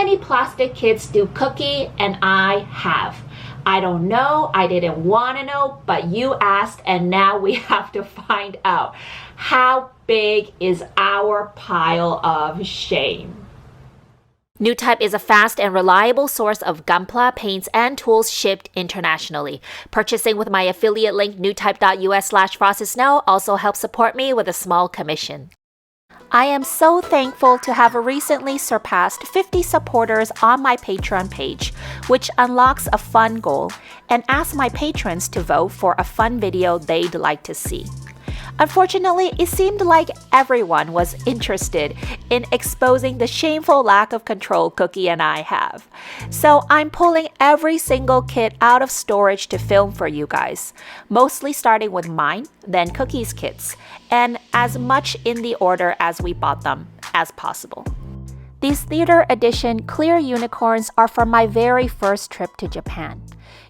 many plastic kits do Kughee and I have? I don't know, I didn't want to know, but you asked and now we have to find out. How big is our pile of shame? NewType is a fast and reliable source of Gunpla paints and tools shipped internationally. Purchasing with my affiliate link newtype.us/frostedSnow also helps support me with a small commission. I am so thankful to have recently surpassed 50 supporters on my Patreon page, which unlocks a fun goal and asks my patrons to vote for a fun video they'd like to see. Unfortunately, it seemed like everyone was interested in exposing the shameful lack of control Kughee and I have. So I'm pulling every single kit out of storage to film for you guys, mostly starting with mine, then Kughee's kits, and as much in the order as we bought them as possible. These theater edition clear unicorns are from my very first trip to Japan.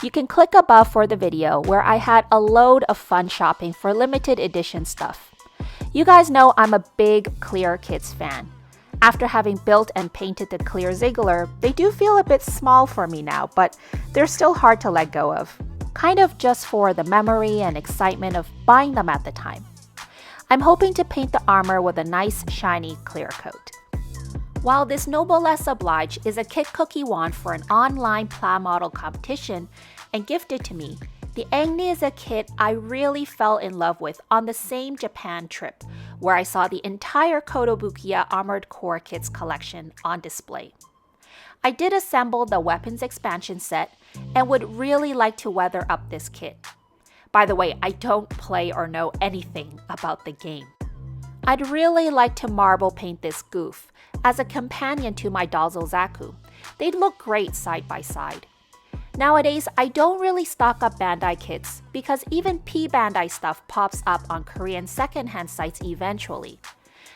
You can click above for the video where I had a load of fun shopping for limited edition stuff. You guys know I'm a big clear kits fan. After having built and painted the clear Ziegler, they do feel a bit small for me now, but they're still hard to let go of. Kind of just for the memory and excitement of buying them at the time. I'm hoping to paint the armor with a nice shiny clear coat. While this noblesse oblige is a kit Kughee won for an online pla model competition and gifted to me, the Agni is a kit I really fell in love with on the same Japan trip, where I saw the entire Kotobukiya Armored Core Kits collection on display. I did assemble the weapons expansion set and would really like to weather up this kit. By the way, I don't play or know anything about the game. I'd really like to marble paint this goof as a companion to my Dazzle Zaku. They'd look great side by side. Nowadays, I don't really stock up Bandai kits because even P-Bandai stuff pops up on Korean secondhand sites eventually.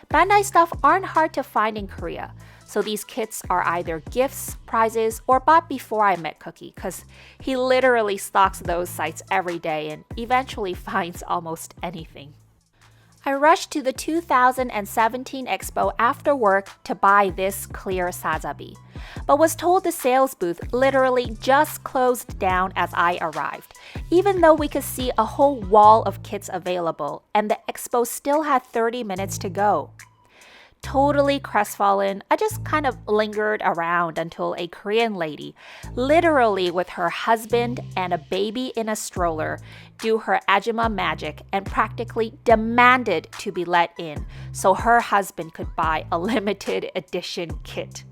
Bandai stuff aren't hard to find in Korea, so these kits are either gifts, prizes, or bought before I met Kughee because he literally stalks those sites every day and eventually finds almost anything. I rushed to the 2017 Expo after work to buy this clear Sazabi, but was told the sales booth literally just closed down as I arrived, even though we could see a whole wall of kits available and the expo still had 30 minutes to go. Totally crestfallen, I just kind of lingered around until a Korean lady, literally with her husband and a baby in a stroller, do her Ajima magic and practically demanded to be let in so her husband could buy a limited edition kit.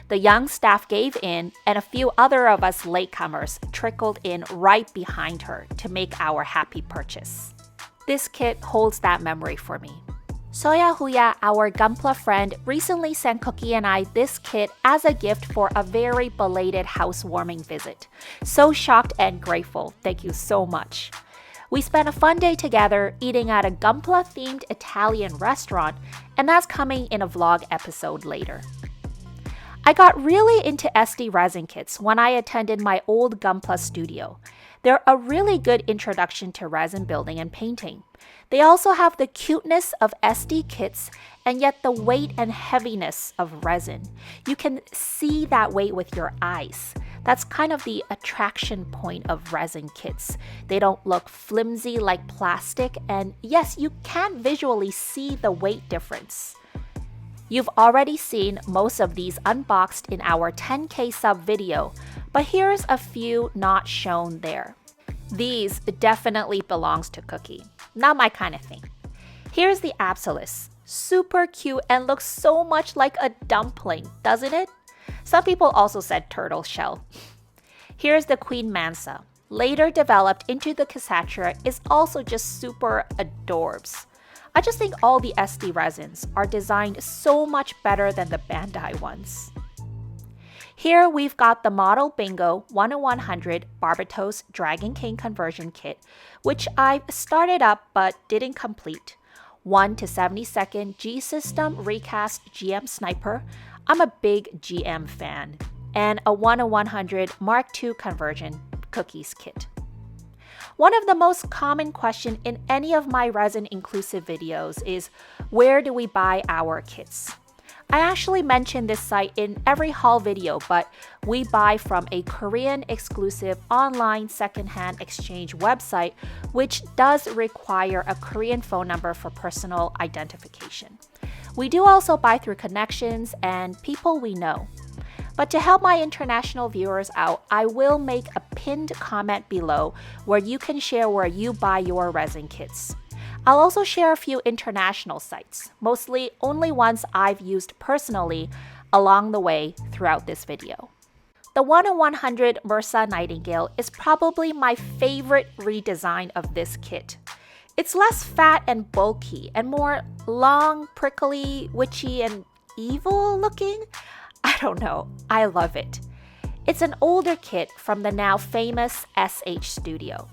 The young staff gave in and a few other of us latecomers trickled in right behind her to make our happy purchase. This kit holds that memory for me. Soya Huya, our Gunpla friend, recently sent Kughee and I this kit as a gift for a very belated housewarming visit. So shocked and grateful. Thank you so much. We spent a fun day together eating at a Gunpla-themed Italian restaurant, and that's coming in a vlog episode later. I got really into SD resin kits when I attended my old Gunpla studio. They're a really good introduction to resin building and painting. They also have the cuteness of SD kits and yet the weight and heaviness of resin. You can see that weight with your eyes. That's kind of the attraction point of resin kits. They don't look flimsy like plastic, and yes, you can visually see the weight difference. You've already seen most of these unboxed in our 10K sub video, but here's a few not shown there. These definitely belongs to Kughee. Not my kind of thing. Here's the Absolus. Super cute and looks so much like a dumpling, doesn't it? Some people also said turtle shell. Here's the Queen Mansa. Later developed into the Cassatra, is also just super adorbs. I just think all the SD resins are designed so much better than the Bandai ones. Here we've got the Model Bingo 1-100 Barbatos Dragon King conversion kit, which I've started up but didn't complete. 1/72 G-System recast GM Sniper. I'm a big GM fan. And a 1-100 Mark II conversion Kughee's kit. One of the most common questions in any of my resin inclusive videos is, where do we buy our kits? I actually mention this site in every haul video, but we buy from a Korean exclusive online secondhand exchange website, which does require a Korean phone number for personal identification. We do also buy through connections and people we know. But to help my international viewers out, I will make a pinned comment below where you can share where you buy your resin kits. I'll also share a few international sites, mostly only ones I've used personally along the way throughout this video. The 1 in 100 Mursa Nightingale is probably my favorite redesign of this kit. It's less fat and bulky and more long, prickly, witchy, and evil looking. I don't know, I love it. It's an older kit from the now famous SH Studio.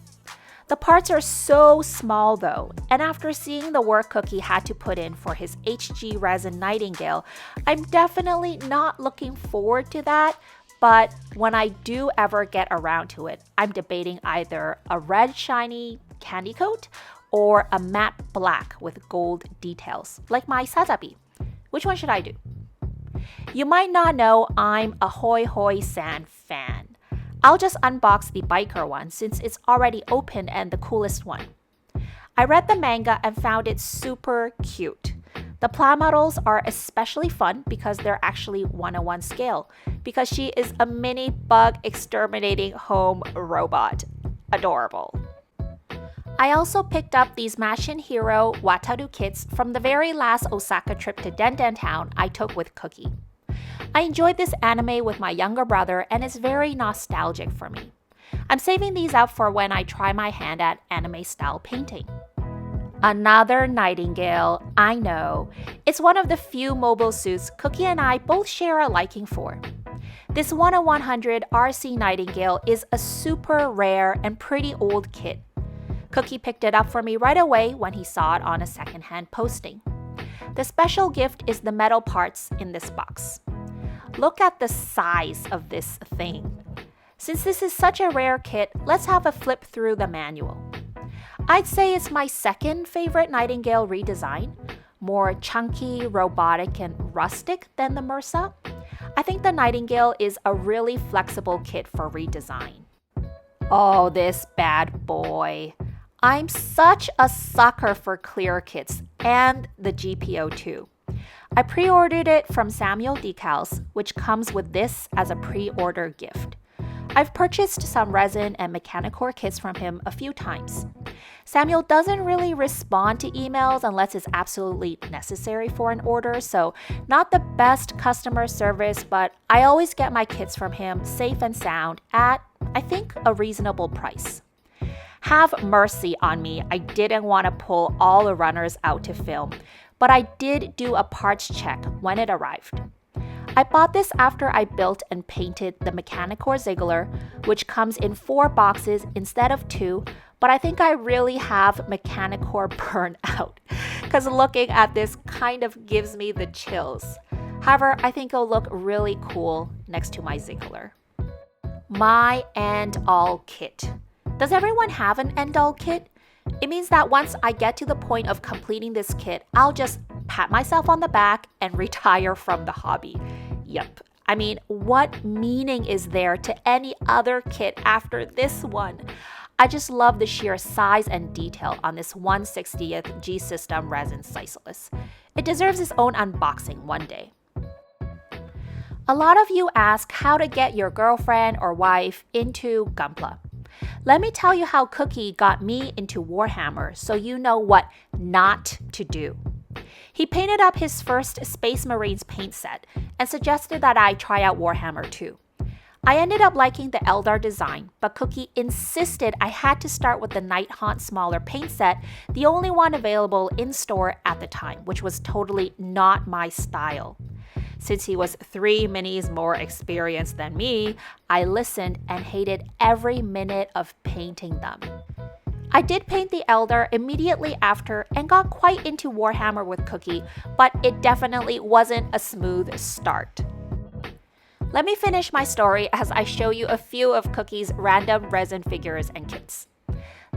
The parts are so small though, and after seeing the work Kughee had to put in for his HG Resin Nightingale, I'm definitely not looking forward to that, but when I do ever get around to it, I'm debating either a red shiny candy coat or a matte black with gold details, like my Sazabi. Which one should I do? You might not know I'm a Hoi Hoi San fan. I'll just unbox the biker one since it's already open and the coolest one. I read the manga and found it super cute. The pla models are especially fun because they're actually 1:1 scale, because she is a mini bug exterminating home robot. Adorable. I also picked up these Mashin Hero Wataru kits from the very last Osaka trip to Den Town I took with Kughee. I enjoyed this anime with my younger brother and it's very nostalgic for me. I'm saving these out for when I try my hand at anime style painting. Another Nightingale, I know. It's one of the few mobile suits Kughee and I both share a liking for. This 1 in 100 RC Nightingale is a super rare and pretty old kit. Kughee picked it up for me right away when he saw it on a secondhand posting. The special gift is the metal parts in this box. Look at the size of this thing. Since this is such a rare kit, let's have a flip through the manual. I'd say it's my second favorite Nightingale redesign, more chunky, robotic, and rustic than the Mursa. I think the Nightingale is a really flexible kit for redesign. Oh, this bad boy. I'm such a sucker for clear kits and the GPO too. I pre-ordered it from Samuel Decals, which comes with this as a pre-order gift. I've purchased some resin and Mechanicore kits from him a few times. Samuel doesn't really respond to emails unless it's absolutely necessary for an order, so not the best customer service, but I always get my kits from him safe and sound at, I think, a reasonable price. Have mercy on me, I didn't want to pull all the runners out to film, but I did do a parts check when it arrived. I bought this after I built and painted the Mechanicore Ziggler, which comes in 4 boxes instead of 2, but I think I really have Mechanicore burnt out, because looking at this kind of gives me the chills. However, I think it'll look really cool next to my Ziggler. My end-all kit. Does everyone have an end-all kit? It means that once I get to the point of completing this kit, I'll just pat myself on the back and retire from the hobby. Yup. I mean, what meaning is there to any other kit after this one? I just love the sheer size and detail on this 1/60th G-System resin siceless. It deserves its own unboxing one day. A lot of you ask how to get your girlfriend or wife into Gunpla. Let me tell you how Kughee got me into Warhammer so you know what not to do. He painted up his first Space Marines paint set and suggested that I try out Warhammer too. I ended up liking the Eldar design, but Kughee insisted I had to start with the Nighthaunt smaller paint set, the only one available in store at the time, which was totally not my style. Since he was 3 minis more experienced than me, I listened and hated every minute of painting them. I did paint the Eldar immediately after and got quite into Warhammer with Kughee, but it definitely wasn't a smooth start. Let me finish my story as I show you a few of Kughee's random resin figures and kits.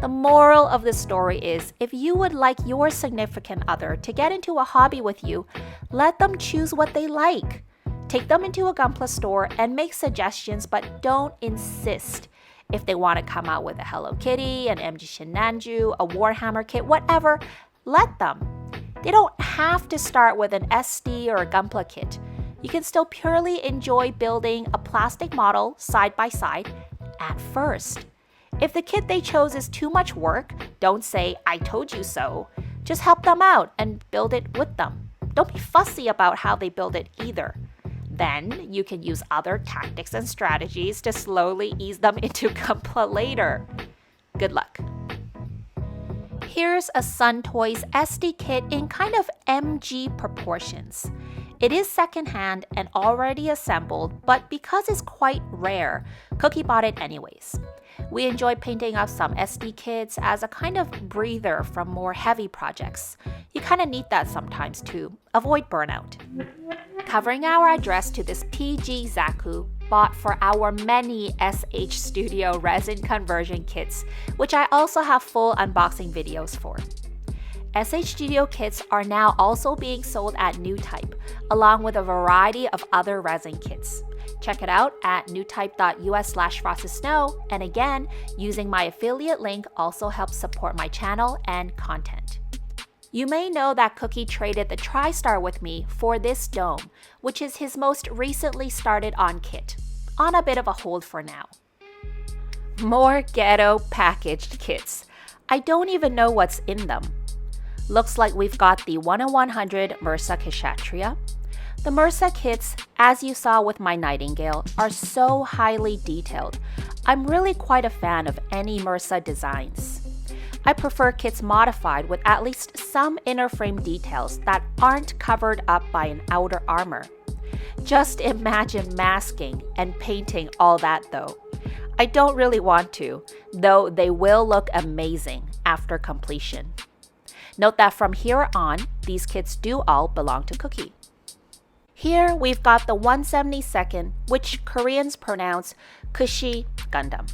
The moral of the story is, if you would like your significant other to get into a hobby with you, let them choose what they like. Take them into a Gunpla store and make suggestions, but don't insist. If they want to come out with a Hello Kitty, an MG Shinanju, a Warhammer kit, whatever, let them. They don't have to start with an SD or a Gunpla kit. You can still purely enjoy building a plastic model side by side at first. If the kit they chose is too much work, don't say, "I told you so." Just help them out and build it with them. Don't be fussy about how they build it either. Then you can use other tactics and strategies to slowly ease them into Gunpla later. Good luck. Here's a Sun Toys SD kit in kind of MG proportions. It is secondhand and already assembled, but because it's quite rare, Kughee bought it anyways. We enjoy painting up some SD kits as a kind of breather from more heavy projects. You kind of need that sometimes to avoid burnout. Covering our address to this PG Zaku bought for our many SH Studio resin conversion kits, which I also have full unboxing videos for. SH Studio kits are now also being sold at Newtype, along with a variety of other resin kits. Check it out at newtype.us/frosted-snow, and again, using my affiliate link also helps support my channel and content. You may know that Kughee traded the TriStar with me for this dome, which is his most recently started on kit, on a bit of a hold for now. More ghetto packaged kits. I don't even know what's in them. Looks like we've got the 1/100 Mursa Kshatriya. The Mursa kits, as you saw with my Nightingale, are so highly detailed. I'm really quite a fan of any Mursa designs. I prefer kits modified with at least some inner frame details that aren't covered up by an outer armor. Just imagine masking and painting all that though. I don't really want to, though they will look amazing after completion. Note that from here on, these kits do all belong to Kughee. Here we've got the 1/72nd, which Koreans pronounce Kushi Gundam.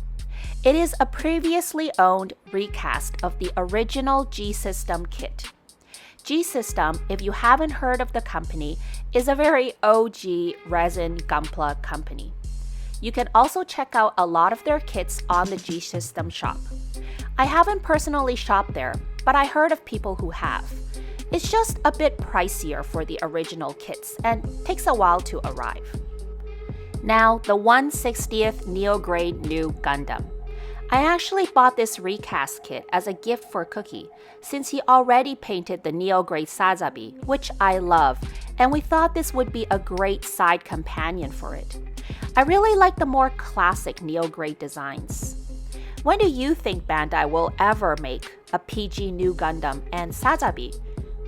It is a previously owned recast of the original G-System kit. G-System, if you haven't heard of the company, is a very OG resin Gunpla company. You can also check out a lot of their kits on the G-System shop. I haven't personally shopped there, but I heard of people who have. It's just a bit pricier for the original kits and takes a while to arrive. Now, the 1/60th Neo-Grade New Gundam. I actually bought this recast kit as a gift for Kughee, since he already painted the Neo-Grade Sazabi, which I love, and we thought this would be a great side companion for it. I really like the more classic Neo-Grade designs. When do you think Bandai will ever make a PG New Gundam and Sazabi?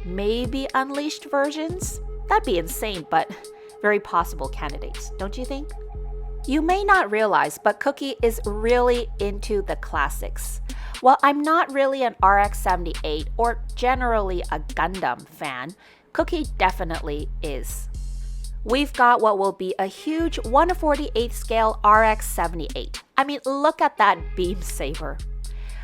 Maybe Unleashed versions? That'd be insane, but very possible candidates, don't you think? You may not realize, but Kughee is really into the classics. While I'm not really an RX-78 or generally a Gundam fan, Kughee definitely is. We've got what will be a huge 1/48 scale RX-78. I mean, look at that beam saber.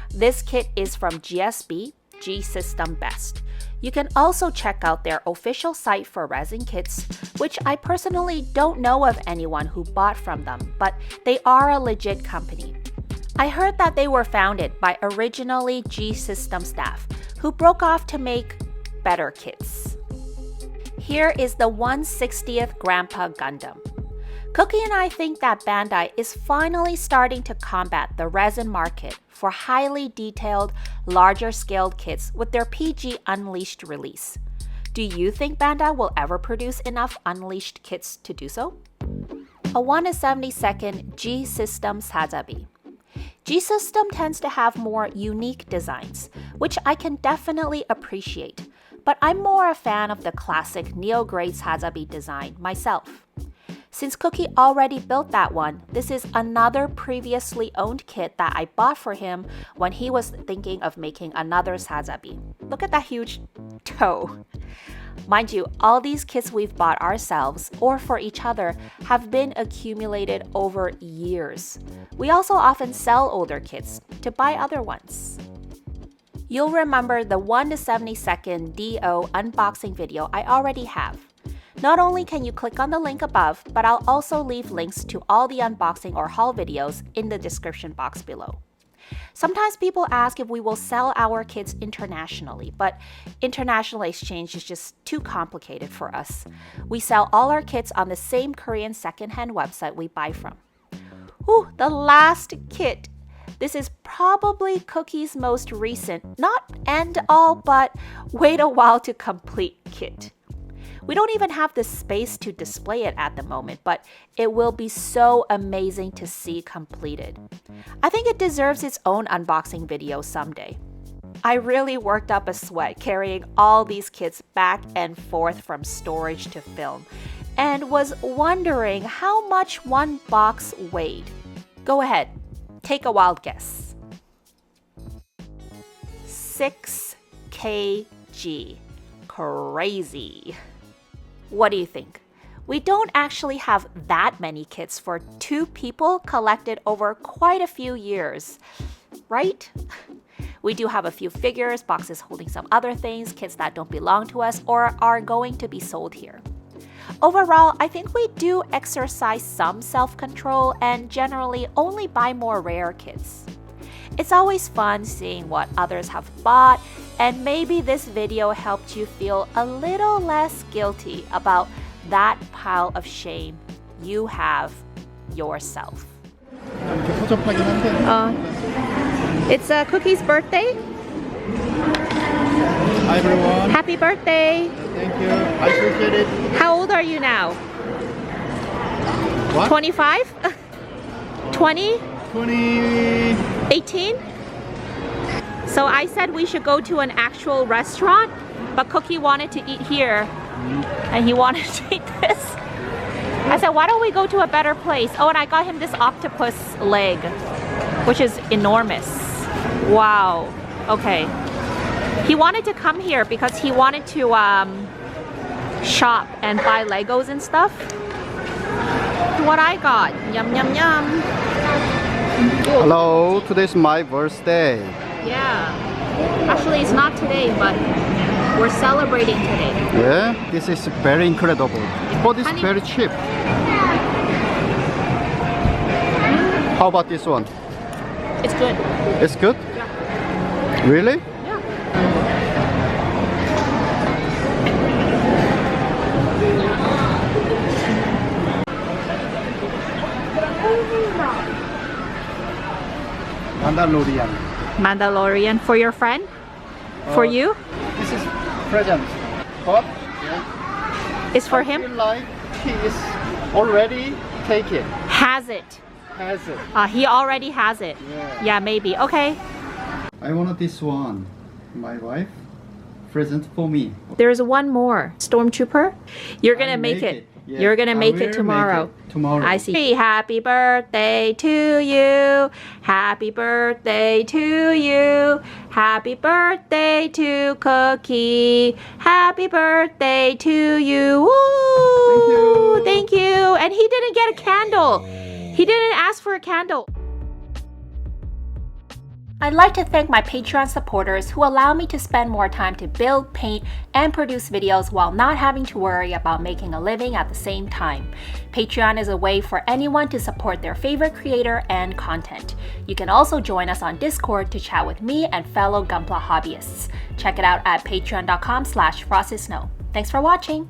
This kit is from GSB, G-System Best. You can also check out their official site for resin kits, which I personally don't know of anyone who bought from them, but they are a legit company. I heard that they were founded by originally G-System staff who broke off to make better kits. Here is the 1/60th Grandpa Gundam. Kughee and I think that Bandai is finally starting to combat the resin market for highly detailed, larger scaled kits with their PG Unleashed release. Do you think Bandai will ever produce enough Unleashed kits to do so? A 1/72nd G-System Sazabi. G-System tends to have more unique designs, which I can definitely appreciate, but I'm more a fan of the classic Neo-Grade Sazabi design myself. Since Kughee already built that one, this is another previously owned kit that I bought for him when he was thinking of making another Sazabi. Look at that huge toe. Mind you, all these kits we've bought ourselves or for each other have been accumulated over years. We also often sell older kits to buy other ones. You'll remember the 1 to 70-second DO unboxing video I already have. Not only can you click on the link above, but I'll also leave links to all the unboxing or haul videos in the description box below. Sometimes people ask if we will sell our kits internationally, but international exchange is just too complicated for us. We sell all our kits on the same Korean secondhand website we buy from. Ooh, the last kit. This is probably Kugee's most recent, not end all, but wait a while to complete kit. We don't even have the space to display it at the moment, but it will be so amazing to see completed. I think it deserves its own unboxing video someday. I really worked up a sweat carrying all these kits back and forth from storage to film, and was wondering how much one box weighed. Go ahead, take a wild guess. 6 kg. Crazy. What do you think? We don't actually have that many kits for 2 people collected over quite a few years, right? We do have a few figures, boxes holding some other things, kits that don't belong to us or are going to be sold here. Overall, I think we do exercise some self-control and generally only buy more rare kits. It's always fun seeing what others have bought, and maybe this video helped you feel a little less guilty about that pile of shame you have yourself. It's Kugee's birthday. Hi everyone. Happy birthday. Thank you. I appreciate it. How old are you now? What? 25? 20? 20. 18? So I said we should go to an actual restaurant, but Kughee wanted to eat here, and he wanted to eat this. I said, why don't we go to a better place? Oh, and I got him this octopus leg, which is enormous. Wow. Okay. He wanted to come here because he wanted to shop and buy Legos and stuff. What I got. Yum, yum, yum. Hello, today's my birthday. Yeah. Actually, it's not today, but we're celebrating today. Yeah, this is very incredible. But it's very cheap. How about this one? It's good. It's good? Yeah. Really? Yeah. Mandalorian for your friend? For you? This is present. But yeah. It's for I him? feel like he is already taken. Has it. Has it. He already has it. Yeah, maybe. Okay. I wanted this one. My wife present for me. There's one more. Stormtrooper? You're gonna make it. Yeah, You're gonna make I it will tomorrow. make it tomorrow. I see. Happy birthday to you. Happy birthday to you. Happy birthday to Kughee. Happy birthday to you. Woo! Thank you. And he didn't get a candle. He didn't ask for a candle. I'd like to thank my Patreon supporters who allow me to spend more time to build, paint, and produce videos while not having to worry about making a living at the same time. Patreon is a way for anyone to support their favorite creator and content. You can also join us on Discord to chat with me and fellow Gunpla hobbyists. Check it out at patreon.com/FrostedSnow. Thanks for watching!